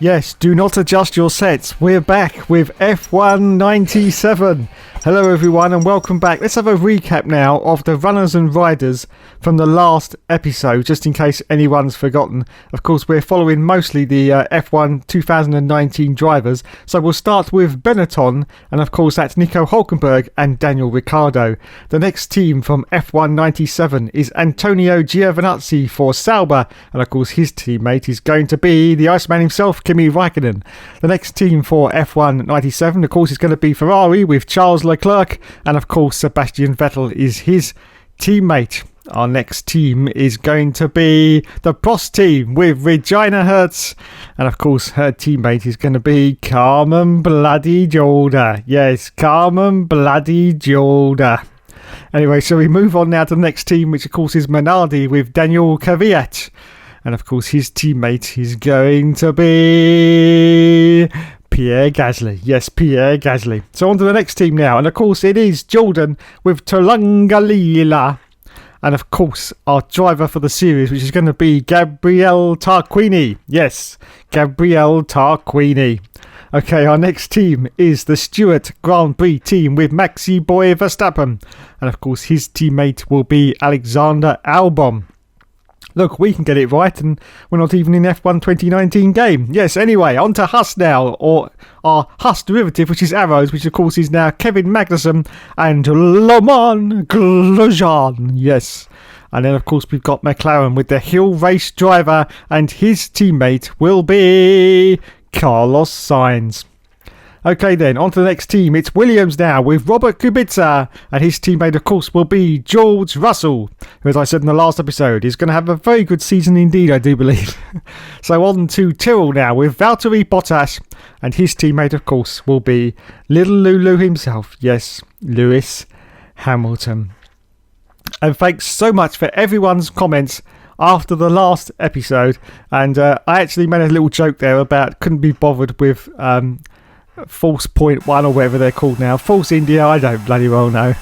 Yes, do not adjust your sets. We're back with F197. Hello everyone and welcome back. Let's have a recap now of the runners and riders from the last episode, just in case anyone's forgotten. Of course, we're following mostly the F1 2019 drivers. So we'll start with Benetton, and of course that's Nico Hülkenberg and Daniel Ricciardo. The next team from F197 is Antonio Giovinazzi for Sauber, and of course his teammate is going to be the Iceman himself, Kimi Raikkonen. The next team for F197, of course, is going to be Ferrari with Charles Leclerc, and of course Sebastian Vettel is his teammate. Our next team is going to be the Prost team with Regina Hertz, and of course her teammate is going to be Carmen Bloody Jolda. Yes, Carmen Bloody Jolda. Anyway, so we move on now to the next team, which of course is Minardi with Daniel Kvyat, and of course his teammate is going to be Pierre Gasly. Yes, Pierre Gasly. So on to the next team now, and of course it is Jordan with Tulangalila. And of course, our driver for the series, which is going to be Gabriele Tarquini. Yes, Gabriele Tarquini. Okay, our next team is the Stewart Grand Prix team with Maxi Boy Verstappen. And of course, his teammate will be Alexander Albon. Look, we can get it right, and we're not even in F1 2019 game. Yes, anyway, on to Haas now, or our Haas derivative, which is Arrows, which of course is now Kevin Magnussen and Romain Grosjean. Yes. And then, of course, we've got McLaren with the Hill Race driver, and his teammate will be Carlos Sainz. Okay then, on to the next team. It's Williams now with Robert Kubica, and his teammate of course will be George Russell, who, as I said in the last episode, is going to have a very good season indeed, I do believe. So on to Tyrrell now with Valtteri Bottas, and his teammate of course will be little Lulu himself. Yes, Lewis Hamilton. And thanks so much for everyone's comments after the last episode, and I actually made a little joke there about couldn't be bothered with False Point 1 or whatever they're called now. False India, I don't bloody well know.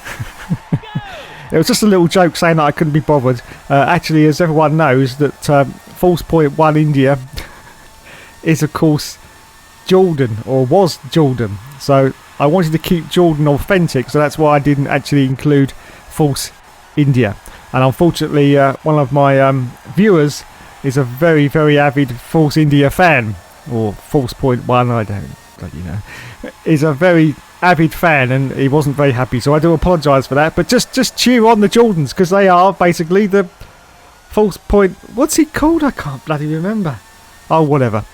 It was just a little joke saying that I couldn't be bothered. Actually, as everyone knows, that False Point 1 India is of course Jordan, or was Jordan. So I wanted to keep Jordan authentic, so that's why I didn't actually include False India. And unfortunately, one of my viewers is a very, very avid False India fan, or False Point 1, I don't, but you know, is a very avid fan, and he wasn't very happy, so I do apologise for that. But just cheer on the Jordans, because they are basically the False Point, what's he called? I can't bloody remember. Oh, whatever.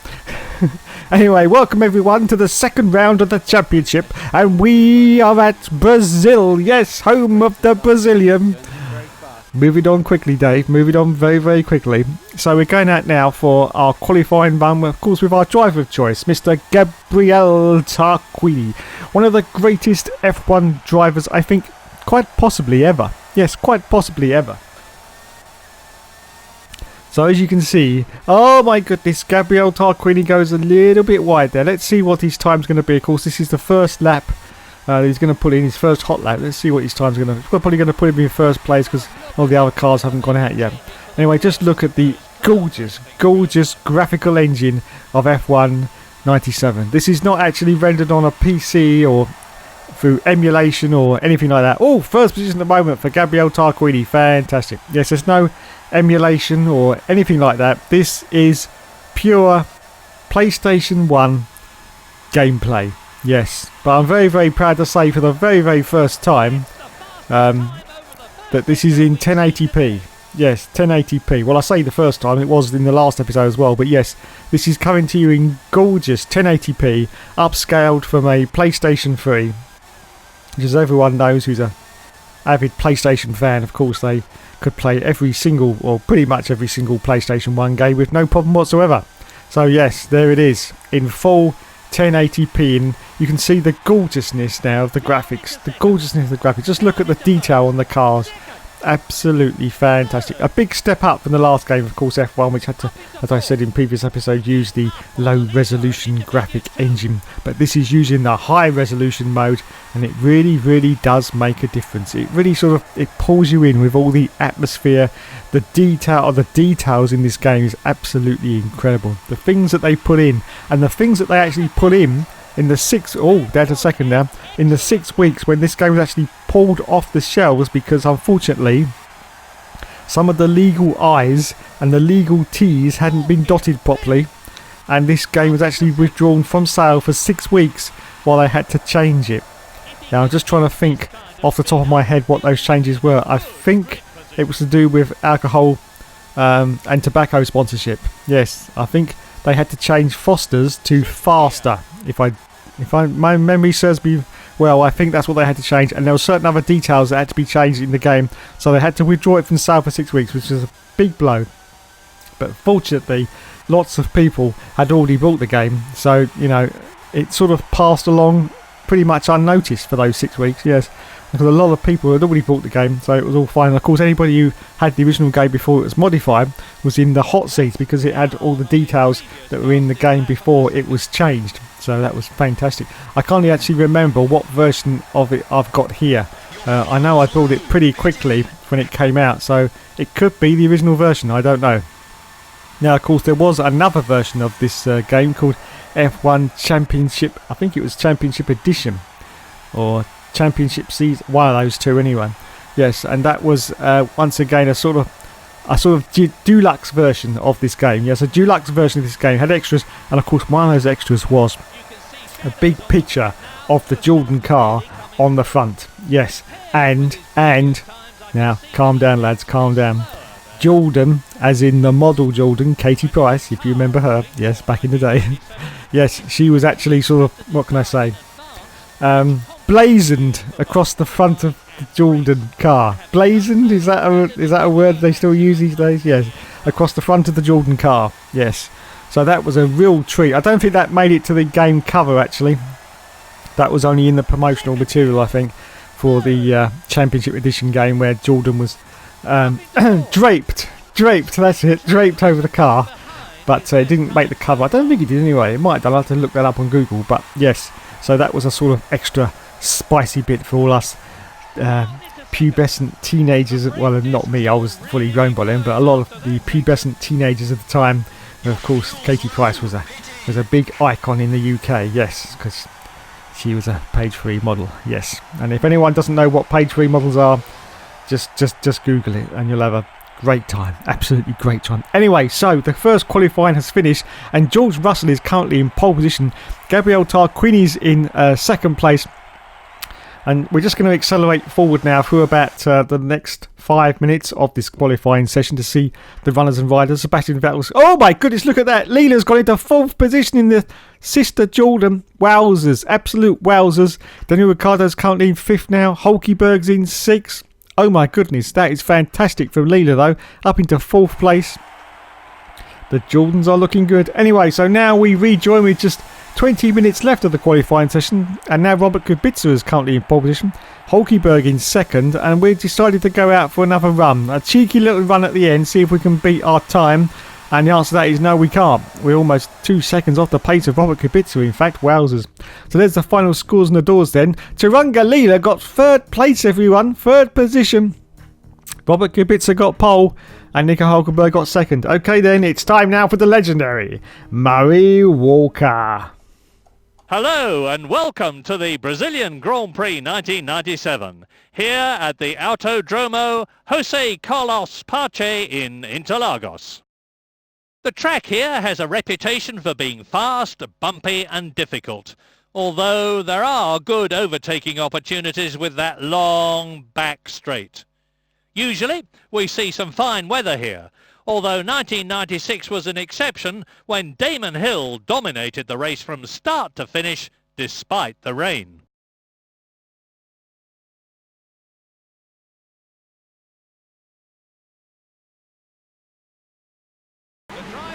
Anyway, welcome everyone to the second round of the championship, and we are at Brazil. Yes, home of the Brazilian. Moving on quickly, Dave. Moving on very, very quickly. So we're going out now for our qualifying run, of course, with our driver of choice, Mr. Gabriele Tarquini. One of the greatest F1 drivers, I think, quite possibly ever. Yes, quite possibly ever. So as you can see, oh my goodness, Gabriele Tarquini goes a little bit wide there. Let's see what his time's going to be. Of course, this is the first lap. He's going to put in his first hot lap. Let's see what his time's going to... We're probably going to put him in first place because all the other cars haven't gone out yet. Anyway, just look at the gorgeous, gorgeous graphical engine of F1 97. This is not actually rendered on a PC or through emulation or anything like that. Oh, first position at the moment for Gabriele Tarquini. Fantastic. Yes, there's no emulation or anything like that. This is pure PlayStation 1 gameplay. Yes, but I'm very, very proud to say for the very, very first time that this is in 1080p. Yes, 1080p. Well, I say the first time, it was in the last episode as well, but yes, this is coming to you in gorgeous 1080p, upscaled from a PlayStation 3, which, as everyone knows who's a avid PlayStation fan, of course, they could play every single, or pretty much every single PlayStation 1 game with no problem whatsoever. So yes, there it is, in full 1080p, and you can see the gorgeousness now of the graphics. The gorgeousness of the graphics. Just look at the detail on the cars. absolutely fantastic. A big step up from the last game, of course, F1, which had to, as I said in previous episodes, use the low resolution graphic engine. But this is using the high resolution mode, and it really does make a difference. It really it pulls you in with all the atmosphere. The details in this game is absolutely incredible. The things that they put in, and the things that they actually put in the 6 in the 6 weeks when this game was actually pulled off the shelves, because unfortunately some of the legal I's and the legal T's hadn't been dotted properly, and this game was actually withdrawn from sale for 6 weeks while they had to change it. Now I'm just trying to think off the top of my head what those changes were. I think it was to do with alcohol and tobacco sponsorship. Yes, I think they had to change Foster's to Faster. If my memory serves me well, I think that's what they had to change, and there were certain other details that had to be changed in the game, so they had to withdraw it from sale for 6 weeks, which was a big blow. But fortunately, lots of people had already bought the game, so it sort of passed along pretty much unnoticed for those 6 weeks. Yes, because a lot of people had already bought the game, so it was all fine. Of course, anybody who had the original game before it was modified was in the hot seat, because it had all the details that were in the game before it was changed. So that was fantastic. I can't actually remember what version of it I've got here. I know I bought it pretty quickly when it came out, so it could be the original version, I don't know. Now, of course, there was another version of this game called F1 Championship. I think it was Championship Edition, or Championship Season, one of those two anyway. Yes, and that was once again a sort of deluxe version of this game. Yes, a deluxe version of this game had extras, and of course one of those extras was a big picture of the Jordan car on the front. Yes, and now calm down, lads, calm down. Jordan, as in the model Jordan, Katie Price, if you remember her. Yes, back in the day. Yes, she was actually sort of, what can I say, blazoned across the front of the Jordan car. Blazoned, is that a word they still use these days? Yes, across the front of the Jordan car. Yes, so that was a real treat. I don't think that made it to the game cover, actually. That was only in the promotional material, I think, for the Championship Edition game, where Jordan was draped, that's it, draped over the car. But it didn't make the cover. I don't think it did anyway. It might have done. I'll have to look that up on Google. But yes, so that was a sort of extra spicy bit for all us pubescent teenagers. Well, not me, I was fully grown by then, but a lot of the pubescent teenagers at the time. And of course, Katie Price was a big icon in the UK. Yes, because she was a page 3 model. Yes, and if anyone doesn't know what page 3 models are, just Google it and you'll have a great time. Absolutely great time. Anyway, so the first qualifying has finished, and George Russell is currently in pole position. Gabriel Tarquini's in second place. And we're just going to accelerate forward now through about the next 5 minutes of this qualifying session to see the runners and riders. Sebastian Vettel's... Oh my goodness, look at that. Leela's got into 4th position in the sister Jordan. Wowzers. Absolute wowzers. Daniel Ricciardo's currently in 5th now. Hulkenberg's in 6th. Oh my goodness, that is fantastic from Leela though. Up into 4th place. The Jordans are looking good. Anyway, so now we rejoin with just 20 minutes left of the qualifying session, and now Robert Kubica is currently in pole position, Hulkenberg in 2nd, and we've decided to go out for another run. A cheeky little run at the end, see if we can beat our time, and the answer to that is no, we can't. We're almost 2 seconds off the pace of Robert Kubica, in fact. Wowzers. So there's the final scores and the doors then. Turunga Leela got 3rd place, everyone, 3rd position. Robert Kubica got pole, and Nico Hulkenberg got 2nd. Okay then, it's time now for the legendary Murray Walker. Hello and welcome to the Brazilian Grand Prix 1997, here at the Autodromo José Carlos Pache in Interlagos. The track here has a reputation for being fast, bumpy and difficult, although there are good overtaking opportunities with that long back straight. Usually we see some fine weather here, although 1996 was an exception when Damon Hill dominated the race from start to finish despite the rain.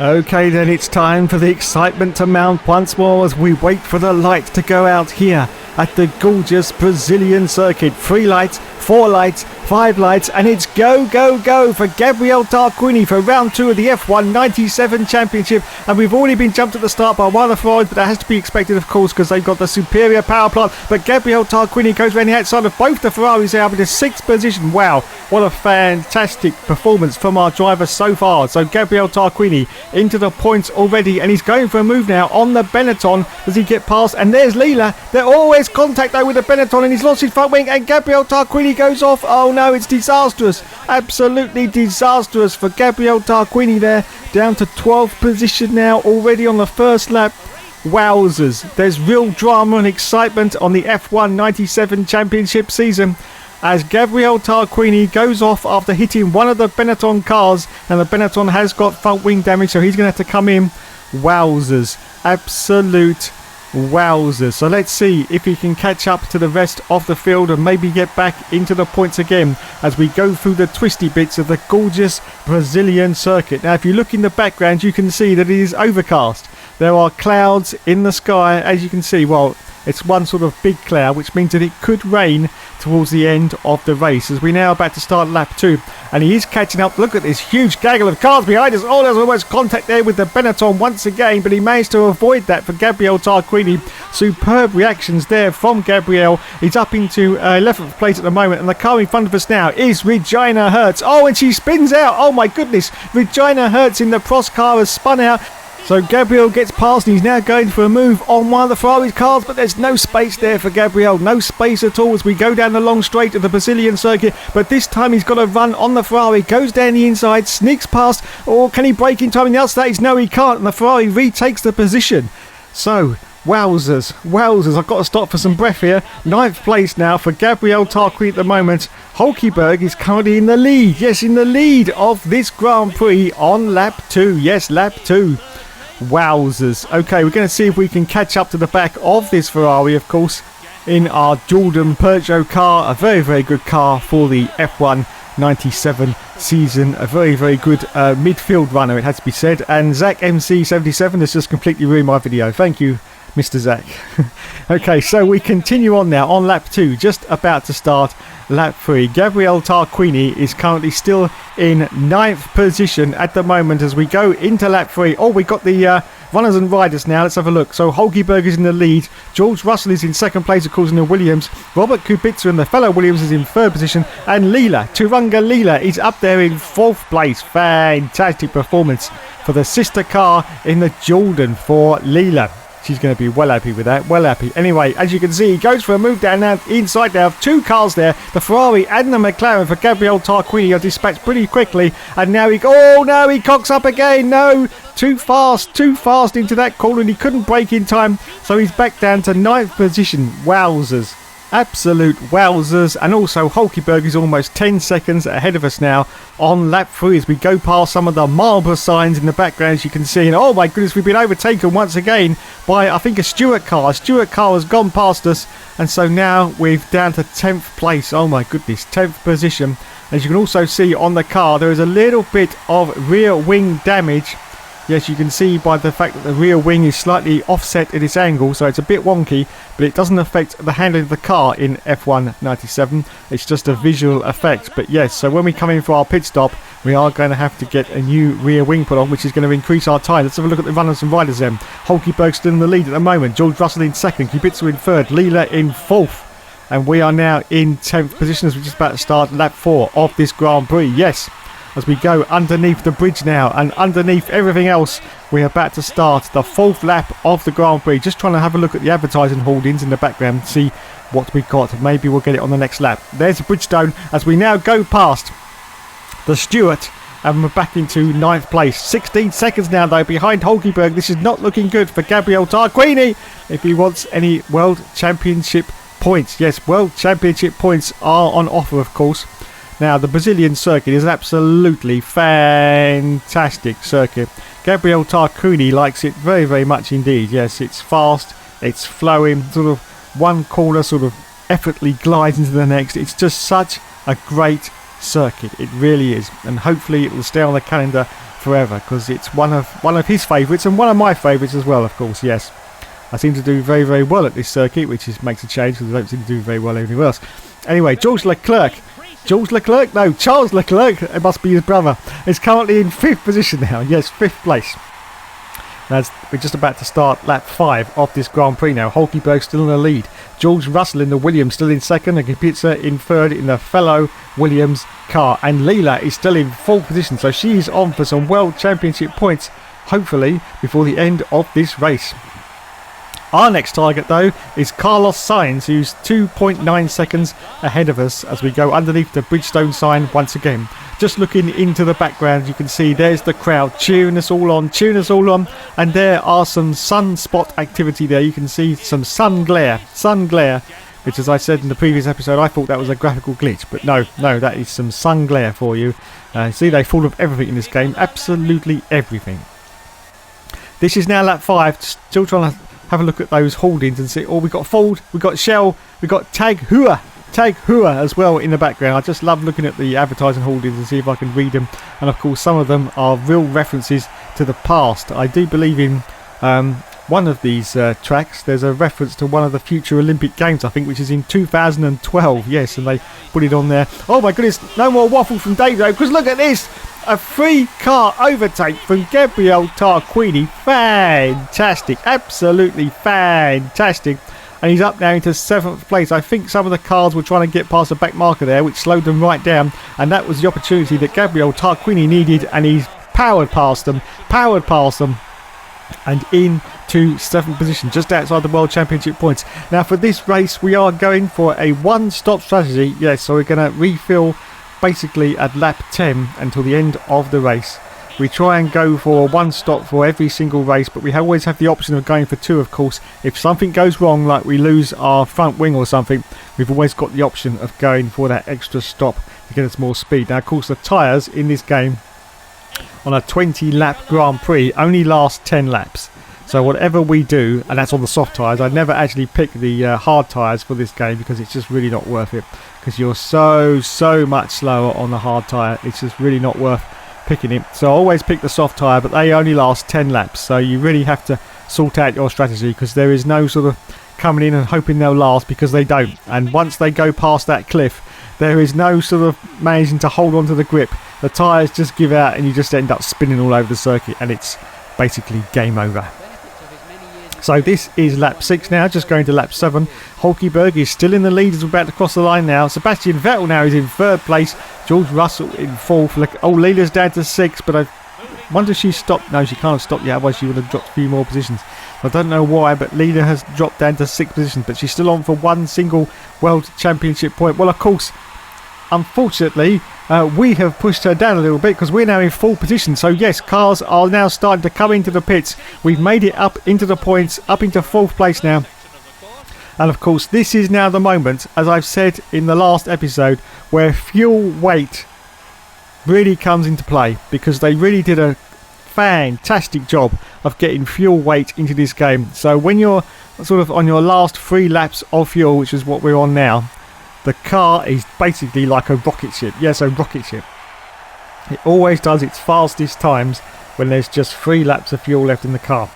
Okay then, it's time for the excitement to mount once more as we wait for the lights to go out here at the gorgeous Brazilian circuit. 3 lights, 4 lights, 5 lights, and it's go, go, go for Gabriele Tarquini for round 2 of the F1 97 Championship. And we've already been jumped at the start by one of the Ferraris, but that has to be expected, of course, because they've got the superior power plant. But Gabriele Tarquini goes around the outside of both the Ferraris there up into 6th position. Wow, what a fantastic performance from our driver so far. So Gabriele Tarquini into the points already, and he's going for a move now on the Benetton. Does he get past? And there's Leela. They're always contact though with the Benetton, and he's lost his front wing, and Gabriele Tarquini goes off. Oh no, it's disastrous. Absolutely disastrous for Gabriele Tarquini there. Down to 12th position now, already on the first lap. Wowzers. There's real drama and excitement on the F1 97 Championship season as Gabriele Tarquini goes off after hitting one of the Benetton cars, and the Benetton has got front wing damage, so he's going to have to come in. Wowzers. Absolute wowzers. So let's see if he can catch up to the rest of the field and maybe get back into the points again as we go through the twisty bits of the gorgeous Brazilian circuit. Now if you look in the background, you can see that it is overcast. There are clouds in the sky, as you can see. Well, it's one sort of big cloud, which means that it could rain towards the end of the race as we now about to start lap 2, and he is catching up. Look at this huge gaggle of cars behind us. Oh, there's almost contact there with the Benetton once again, but he managed to avoid that for Gabriele Tarquini. Superb reactions there from Gabriele. He's up into 11th place at the moment, and the car in front of us now is Regina Hertz. Oh, and she spins out. Oh my goodness, Regina Hertz in the Prost car has spun out. So Gabriele gets past, and he's now going for a move on one of the Ferrari cars, but there's no space there for Gabriele. No space at all as we go down the long straight of the Brazilian circuit. But this time he's got to run on the Ferrari, goes down the inside, sneaks past. Or can he brake in time? And the answer to that is no, he can't. And the Ferrari retakes the position. So, wowzers, wowzers. I've got to stop for some breath here. 9th place now for Gabriele Tarquini at the moment. Hulkenberg is currently in the lead. Yes, in the lead of this Grand Prix on lap 2. Yes, lap 2. Wowzers. Okay, we're going to see if we can catch up to the back of this Ferrari, of course, in our Jordan Peugeot car. A very, very good car for the F1 97 season. A very, very good midfield runner, it has to be said. And Zach MC77 has just completely ruined my video. Thank you, Mr. Zach. Okay, so we continue on now on lap 2, just about to start lap 3. Gabriele Tarquini is currently still in 9th position at the moment as we go into lap 3. Oh, we got the runners and riders now. Let's have a look. So Hulkenberg is in the lead. George Russell is in 2nd place, of course, in the Williams. Robert Kubica and the fellow Williams is in 3rd position. And Leela, Turunga Leela, is up there in 4th place. Fantastic performance for the sister car in the Jordan for Leela. She's going to be well happy with that, well happy. Anyway, as you can see, he goes for a move down now inside now. 2 cars there, the Ferrari and the McLaren for Gabriele Tarquini are dispatched pretty quickly. And now he cocks up again. No, too fast into that corner, and he couldn't brake in time. So he's back down to 9th position. Wowzers. Absolute wowzers. And also Hulkenberg is almost 10 seconds ahead of us now on lap 3 as we go past some of the Marlboro signs in the background, as you can see. And oh my goodness, we've been overtaken once again by, I think, a Stewart car. A Stewart car has gone past us, and so now we're down to 10th place. Oh my goodness, 10th position. As you can also see on the car, there is a little bit of rear wing damage. Yes, you can see by the fact that the rear wing is slightly offset at its angle, so it's a bit wonky, but it doesn't affect the handling of the car in F1 97. It's just a visual effect. But yes, so when we come in for our pit stop, we are going to have to get a new rear wing put on, which is going to increase our time. Let's have a look at the runners and riders then. Hulkenberg still in the lead at the moment. George Russell in 2nd, Kubica in 3rd, Leela in 4th. And we are now in 10th position as we're just about to start lap 4 of this Grand Prix. Yes, as we go underneath the bridge now, and underneath everything else, we're about to start the 4th lap of the Grand Prix. Just trying to have a look at the advertising hoardings in the background, see what we've got. Maybe we'll get it on the next lap. There's the Bridgestone as we now go past the Stewart, and we're back into 9th place. 16 seconds now though behind Hulkenberg. This is not looking good for Gabriele Tarquini if he wants any World Championship points. Yes, World Championship points are on offer, of course. Now, the Brazilian circuit is an absolutely fantastic circuit. Gabriele Tarquini likes it very, very much indeed. Yes, it's fast, it's flowing, sort of one corner sort of effortlessly glides into the next. It's just such a great circuit. It really is. And hopefully it will stay on the calendar forever, because it's one of his favourites and one of my favourites as well, of course, yes. I seem to do very, very well at this circuit, which makes a change because I don't seem to do very well anywhere else. Anyway, George Leclerc Charles Leclerc, it must be his brother, is currently in 5th position now. Yes, 5th place. As we're just about to start lap 5 of this Grand Prix now. Hulkenberg still in the lead. George Russell in the Williams still in 2nd, and Kubica in 3rd in the fellow Williams car. And Leela is still in 4th position, so she's on for some World Championship points, hopefully before the end of this race. Our next target though is Carlos Sainz, who's 2.9 seconds ahead of us as we go underneath the Bridgestone sign once again. Just looking into the background, you can see there's the crowd cheering us all on, and there are some sunspot activity there. You can see some sun glare, which, as I said in the previous episode, I thought that was a graphical glitch, but no, that is some sun glare for you. See, they full of everything in this game, absolutely everything. This is now lap 5, still trying to have a look at those holdings and see. Oh, we got Ford, we got Shell, we got Tag Heuer as well in the background. I just love looking at the advertising holdings and see if I can read them. And of course, some of them are real references to the past. I do believe in one of these tracks. There's a reference to one of the future Olympic Games, I think, which is in 2012. Yes, and they put it on there. Oh my goodness, no more waffle from Dave though, because look at this. A free car overtake from Gabriele Tarquini. Fantastic. Absolutely fantastic. And he's up now into 7th place. I think some of the cars were trying to get past the back marker there, which slowed them right down. And that was the opportunity that Gabriele Tarquini needed. And he's powered past them. And into 7th position, just outside the World Championship points. Now for this race, we are going for a one-stop strategy. Yes, so we're going to refill basically at lap 10 until the end of the race. We try and go for one stop for every single race, but we always have the option of going for 2, of course. If something goes wrong, like we lose our front wing or something, we've always got the option of going for that extra stop to get us more speed. Now of course the tyres in this game on a 20 lap Grand Prix only last 10 laps. So whatever we do, and that's on the soft tyres, I never actually pick the hard tyres for this game because it's just really not worth it. Because you're so much slower on the hard tyre. It's just really not worth picking it. So I always pick the soft tyre, but they only last 10 laps. So you really have to sort out your strategy, because there is no sort of coming in and hoping they'll last, because they don't. And once they go past that cliff, there is no sort of managing to hold on to the grip. The tyres just give out and you just end up spinning all over the circuit, and it's basically game over. So this is lap 6 now, just going to lap 7. Hulkenberg is still in the lead as we're about to cross the line now. Sebastian Vettel now is in 3rd place. George Russell in 4th. Oh, Leela's down to 6th, but I wonder if she stopped. No, she can't have stopped yet, otherwise she would have dropped a few more positions. I don't know why, but Leela has dropped down to 6th position, but she's still on for one single World Championship point. Well, of course, unfortunately, we have pushed her down a little bit because we're now in 4th position. So yes, cars are now starting to come into the pits. We've made it up into the points, up into 4th place now. And of course, this is now the moment, as I've said in the last episode, where fuel weight really comes into play, because they really did a fantastic job of getting fuel weight into this game. So when you're sort of on your last 3 laps of fuel, which is what we're on now, the car is basically like a rocket ship. Yes, a rocket ship. It always does its fastest times when there's just 3 laps of fuel left in the car.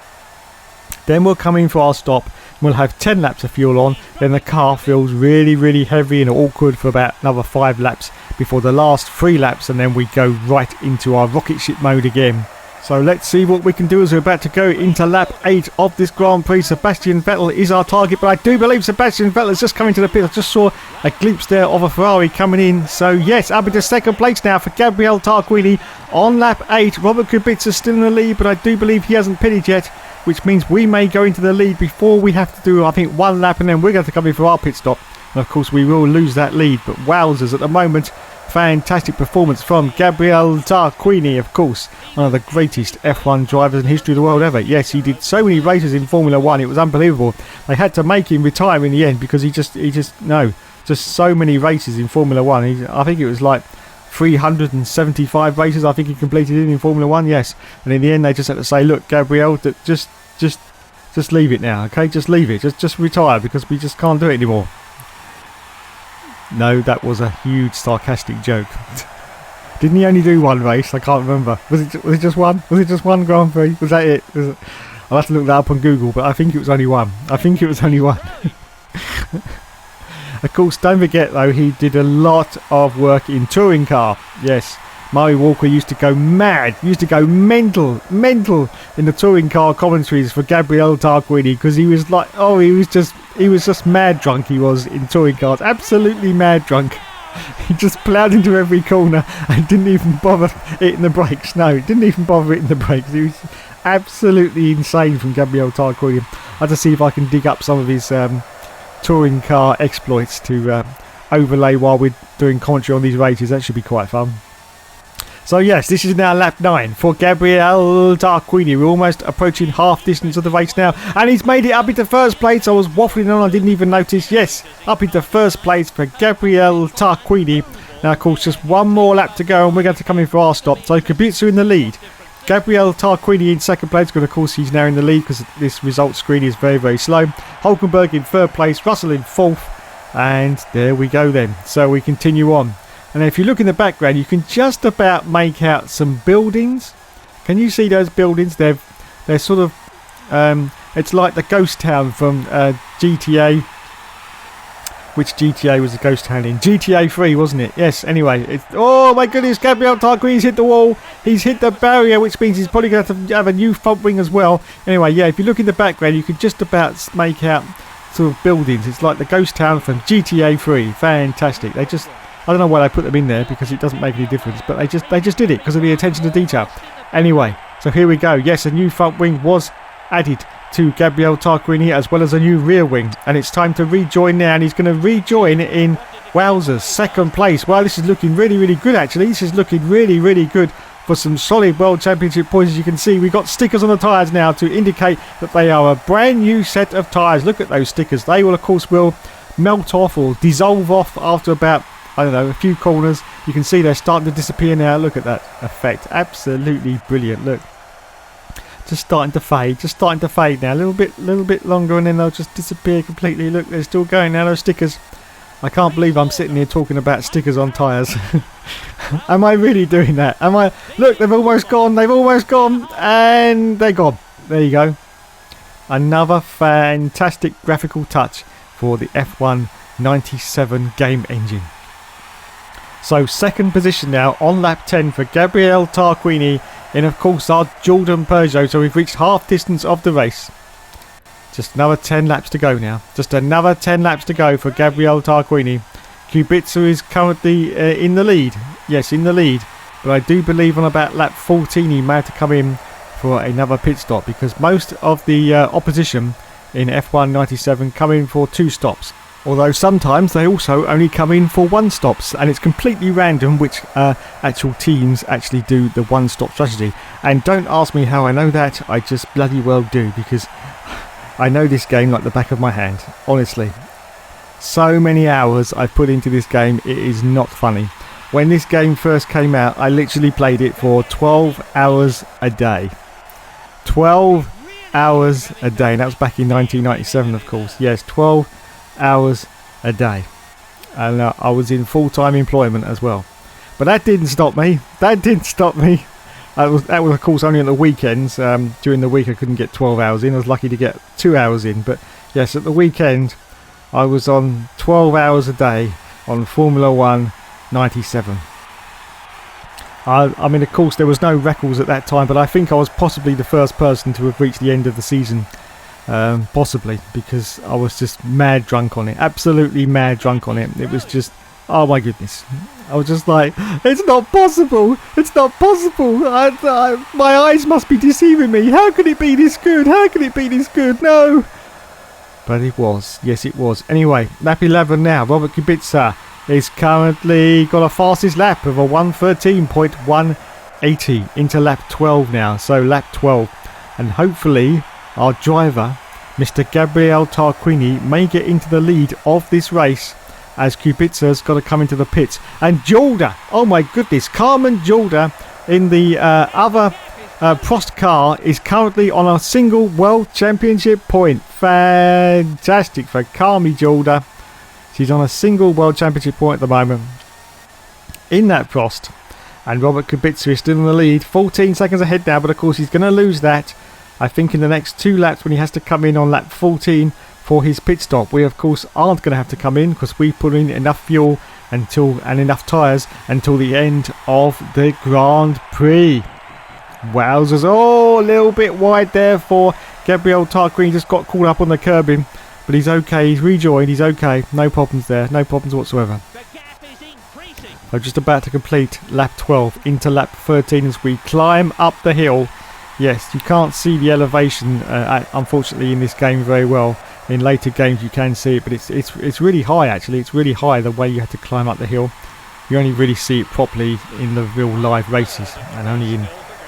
Then we'll come in for our stop. We'll have 10 laps of fuel on. Then the car feels really heavy and awkward for about another 5 laps before the last 3 laps, and then we go right into our rocket ship mode again. So let's see what we can do as we're about to go into lap 8 of this Grand Prix. Sebastian Vettel is our target, but I do believe Sebastian Vettel is just coming to the pit. I just saw a glimpse there of a Ferrari coming in. So yes, up into 2nd place now for Gabriele Tarquini on lap 8. Robert Kubica is still in the lead, but I do believe he hasn't pitted yet, which means we may go into the lead before we have to do, I think, 1 lap, and then we're going to come in for our pit stop. And of course we will lose that lead, but wowzers, at the moment, fantastic performance from Gabriele Tarquini, of course, one of the greatest F1 drivers in history of the world ever. Yes, he did so many races in Formula 1, it was unbelievable. They had to make him retire in the end because he just so many races in Formula 1. I think it was like 375 races I think he completed in Formula 1, yes. And in the end they just had to say, look, Gabriele, just leave it now, okay? Just leave it, just retire, because we just can't do it anymore. No, that was a huge sarcastic joke. Didn't he only do 1 race? I can't remember. Was it just one? Was it just 1 Grand Prix? Was that it? I'll have to look that up on Google, but I think it was only 1. Of course, don't forget though, he did a lot of work in touring car. Yes, Murray Walker used to go mad, used to go mental in the touring car commentaries for Gabriele Tarquini, because he was like, oh, he was just mad drunk. He was in touring cars, absolutely mad drunk. He just ploughed into every corner and didn't even bother hitting the brakes. No, didn't even bother hitting the brakes. He was absolutely insane from Gabriele Tarquini. I have to see if I can dig up some of his touring car exploits to overlay while we're doing commentary on these races. That should be quite fun. So yes, this is now lap 9 for Gabriele Tarquini. We're almost approaching half distance of the race now, and he's made it up into first place. I was waffling on, I didn't even notice. Yes, up into first place for Gabriele Tarquini. Now of course just one more lap to go and we're going to come in for our stop. So Kubica in the lead, Gabriele Tarquini in second place, because of course he's now in the lead because this result screen is very slow. Hulkenberg in third place, Russell in fourth, and there we go then. So we continue on. And if you look in the background, you can just about make out some buildings. Can you see those buildings? They're sort of, it's like the ghost town from GTA. Which GTA was the ghost town in? GTA 3, wasn't it? Yes, anyway. Oh my goodness, Gabriele Tarquini's hit the wall. He's hit the barrier, which means he's probably going to have to have a new front wing as well. Anyway, yeah, if you look in the background, you can just about make out sort of buildings. It's like the ghost town from GTA 3. Fantastic. I don't know why they put them in there, because it doesn't make any difference, but they just did it because of the attention to detail. Anyway, so here we go. Yes, a new front wing was added to Gabriele Tarquini, as well as a new rear wing, and it's time to rejoin now, and he's going to rejoin in wowzers, second place. Wow, this is looking really good actually. This is looking really good for some solid World Championship points. As you can see, we've got stickers on the tyres now to indicate that they are a brand new set of tyres. Look at those stickers. They will of course melt off or dissolve off after about, I don't know, a few corners. You can see they're starting to disappear now. Look at that effect. Absolutely brilliant. Look. Just starting to fade now. A little bit longer and then they'll just disappear completely. Look, they're still going now, those stickers. I can't believe I'm sitting here talking about stickers on tyres. Am I really doing that? Am I? Look, they've almost gone, and they're gone. There you go. Another fantastic graphical touch for the F1 97 game engine. So second position now on lap 10 for Gabriele Tarquini in, of course, our Jordan Peugeot. So we've reached half distance of the race. Just another 10 laps to go now. Just another 10 laps to go for Gabriele Tarquini. Kubica is currently in the lead. Yes, in the lead. But I do believe on about lap 14 he may have to come in for another pit stop, because most of the opposition in F1 97 come in for 2 stops. Although sometimes they also only come in for 1 stops, and it's completely random which actual teams actually do the 1-stop strategy. And don't ask me how I know that, I just bloody well do, because I know this game like the back of my hand, honestly. So many hours I've put into this game, it is not funny. When this game first came out, I literally played it for 12 hours a day. 12 hours a day, and that was back in 1997 of course. Yes, 12 hours a day, and I was in full-time employment as well, but that didn't stop me. That was of course only on the weekends. During the week I couldn't get 12 hours in. I was lucky to get 2 hours in, but yes, at the weekend I was on 12 hours a day on Formula 1 97. I mean, of course there was no records at that time, but I think I was possibly the first person to have reached the end of the season. Possibly, because I was just mad drunk on it, absolutely mad drunk on it. It was just, oh my goodness, I was just like, it's not possible, my eyes must be deceiving me. How can it be this good? No, but it was. Yes, it was. Anyway, lap 11 now. Robert Kubica is currently got a fastest lap of a 1:13.180 into lap 12 now. So lap 12, and hopefully our driver, Mr. Gabriele Tarquini, may get into the lead of this race, as Kubica's got to come into the pits. And Jolda, oh my goodness, Carmen Jolda in the other Prost car is currently on a single World Championship point. Fantastic for Carmi Jolda. She's on a single World Championship point at the moment in that Prost. And Robert Kubica is still in the lead, 14 seconds ahead now, but of course he's going to lose that, I think, in the next 2 laps when he has to come in on lap 14 for his pit stop. We of course aren't going to have to come in because we put in enough fuel and enough tyres until the end of the Grand Prix. Wowzers. Oh, a little bit wide there for Gabriel Tarquini. Just got caught up on the curbing, but he's okay. He's rejoined. He's okay. No problems there. No problems whatsoever. So just about to complete lap 12 into lap 13 as we climb up the hill. Yes, you can't see the elevation unfortunately in this game very well. In later games you can see it, but it's really high actually. It's really high the way you have to climb up the hill. You only really see it properly in the real live races and only in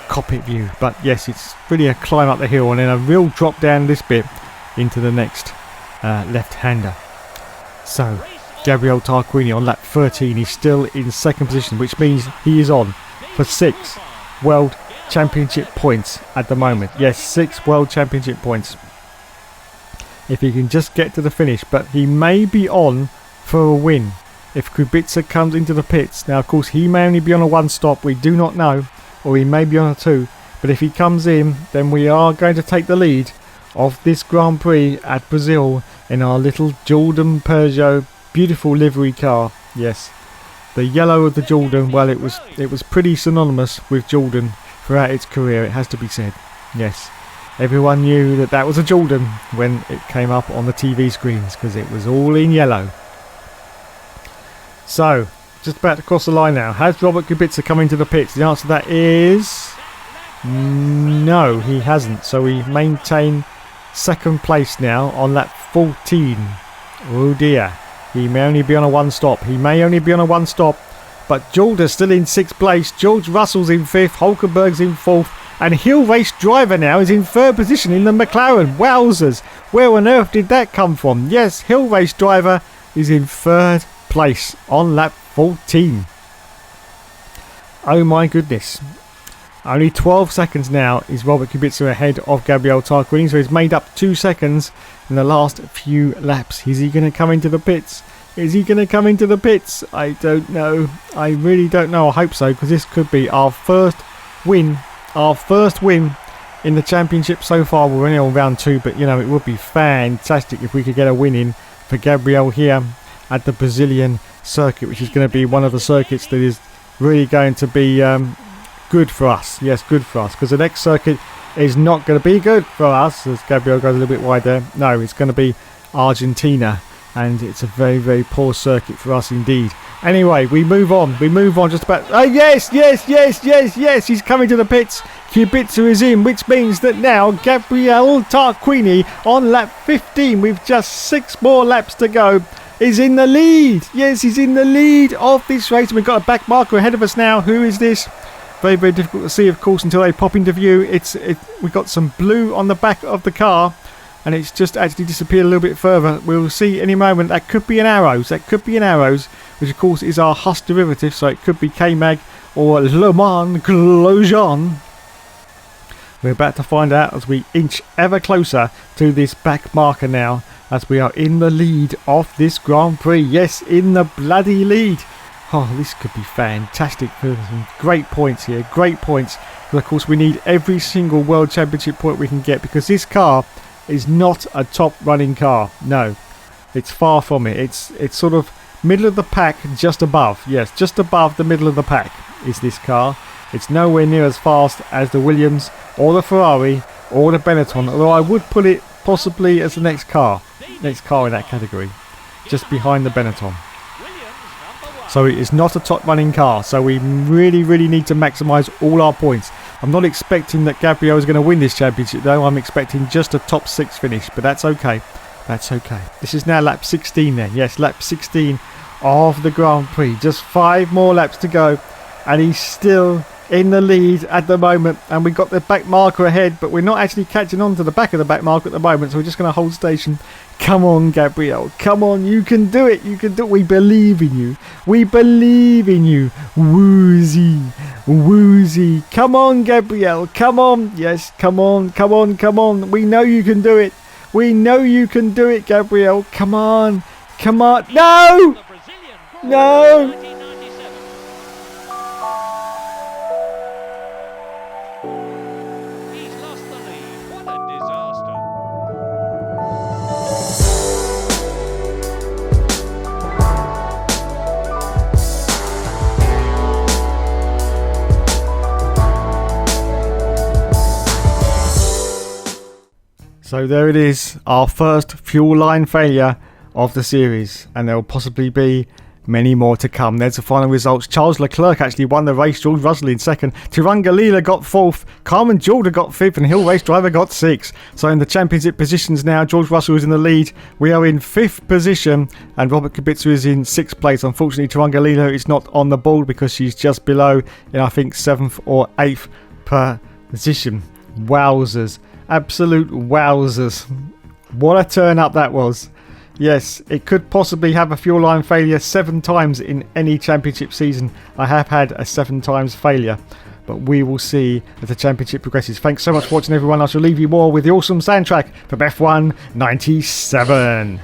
cockpit view. But yes, it's really a climb up the hill and then a real drop down this bit into the next left-hander. So Gabriel Tarquini on lap 13 is still in second position, which means he is on for 6 World Championship points at the moment. Yes, 6 World Championship points. If he can just get to the finish, but he may be on for a win if Kubica comes into the pits. Now, of course, he may only be on a 1 stop. We do not know, or he may be on a 2. But if he comes in, then we are going to take the lead of this Grand Prix at Brazil in our little Jordan Peugeot. Beautiful livery car. Yes, the yellow of the Jordan. Well, it was pretty synonymous with Jordan throughout its career, it has to be said. Yes, everyone knew that was a Jordan when it came up on the TV screens because it was all in yellow. So, just about to cross the line now. Has Robert Kubica come into the pits? The answer to that is no, he hasn't. So we maintain second place now on lap 14. Oh dear. He may only be on a 1 stop. But Jordan's still in 6th place. George Russell's in 5th. Hulkenberg's in 4th. And Hill Race Driver now is in 3rd position in the McLaren. Wowzers. Where on earth did that come from? Yes, Hill Race Driver is in 3rd place on lap 14. Oh my goodness. Only 12 seconds now is Robert Kubica ahead of Gabriel Tarquini. So he's made up 2 seconds in the last few laps. Is he going to come into the pits? I don't know. I really don't know. I hope so, because this could be our first win. In the championship so far. We're only on round 2, but you know, it would be fantastic if we could get a win in for Gabriel here at the Brazilian circuit, which is going to be one of the circuits that is really going to be good for us. Yes, good for us, because the next circuit is not going to be good for us, as Gabriel goes a little bit wide there. No, it's going to be Argentina, and it's a very, very poor circuit for us indeed. Anyway, we move on just about. Oh yes, he's coming to the pits. Kubica is in, which means that now Gabriel Tarquini on lap 15 with just 6 more laps to go is in the lead. Yes, he's in the lead of this race. We've got a back marker ahead of us now. Who is this? Very, very difficult to see, of course, until they pop into view. We've got some blue on the back of the car, and it's just actually disappeared a little bit further. We'll see any moment. That could be an Arrows. Which of course is our Haas derivative. So it could be K-Mag or Le Mans Grosjean. We're about to find out as we inch ever closer to this back marker now, as we are in the lead of this Grand Prix. Yes, in the bloody lead. Oh, this could be fantastic. Some great points here. Great points. And of course, we need every single World Championship point we can get, because this car is not a top running car. No, it's far from it. It's sort of middle of the pack, just above. Yes, just above the middle of the pack is this car. It's nowhere near as fast as the Williams or the Ferrari or the Benetton, although I would put it possibly as the next car in that category, just behind the Benetton. So it is not a top running car, so we really, really need to maximise all our points. I'm not expecting that Gabriel is going to win this championship though. I'm expecting just a top 6 finish, but that's okay. This is now lap 16 then. Yes, lap 16 of the Grand Prix. Just 5 more laps to go, and he's still in the lead at the moment, and we've got the back marker ahead, but we're not actually catching on to the back of the back marker at the moment, so we're just going to hold station. Come on, Gabriel, come on, you can do it. We believe in you. Woozy, come on, Gabriel, come on. Yes, come on. We know you can do it. Gabriel, come on. No. He's lost the lead. What a disaster. So there it is, our first fuel line failure of the series, and there will possibly be many more to come. There's the final results. Charles Leclerc actually won the race, George Russell in second, Tirangalila got fourth, Carmen Jordan got fifth, and Hill Race Driver got sixth. So in the championship positions now, George Russell is in the lead. We are in fifth position, and Robert Kubica is in sixth place. Unfortunately, Tirangalila is not on the board because she's just below in, I think, seventh or eighth position. Wowzers. Absolute wowzers. What a turn up that was. Yes, it could possibly have a fuel line failure 7 times in any championship season. I have had a 7 times failure, but we will see as the championship progresses. Thanks so much for watching, everyone. I shall leave you more with the awesome soundtrack from F1 97.